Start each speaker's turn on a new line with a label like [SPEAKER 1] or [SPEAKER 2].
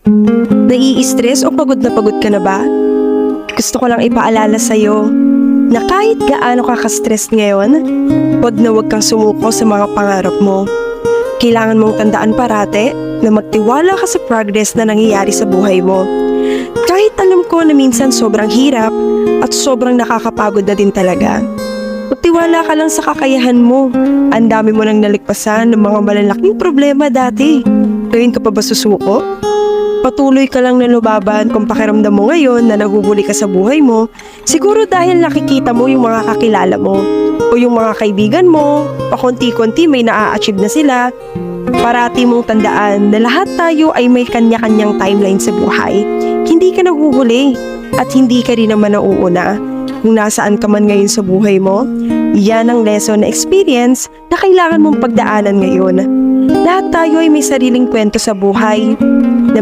[SPEAKER 1] Nai-stress o pagod na pagod ka na ba? Gusto ko lang ipaalala sa'yo na kahit gaano ka ka-stress ngayon, wag kang sumuko sa mga pangarap mo. Kailangan mong tandaan parate na magtiwala ka sa progress na nangyayari sa buhay mo. Kahit alam ko na minsan sobrang hirap at sobrang nakakapagod na din talaga. Magtiwala ka lang sa kakayahan mo. Ang dami mo nang naligpasan ng mga malalaking problema dati. Ngayon ka pa ba susuko? Patuloy ka lang na lumaban kung pakiramdam mo ngayon na nahuhuli ka sa buhay mo. Siguro dahil nakikita mo yung mga kakilala mo o yung mga kaibigan mo, pakunti-kunti may naa-achieve na sila. Parati mong tandaan na lahat tayo ay may kanya-kanyang timeline sa buhay. Hindi ka nahuhuli at hindi ka rin naman nauuna. Kung nasaan ka man ngayon sa buhay mo, yan ang lesson na experience na kailangan mong pagdaanan ngayon. Lahat tayo ay may sariling kwento sa buhay na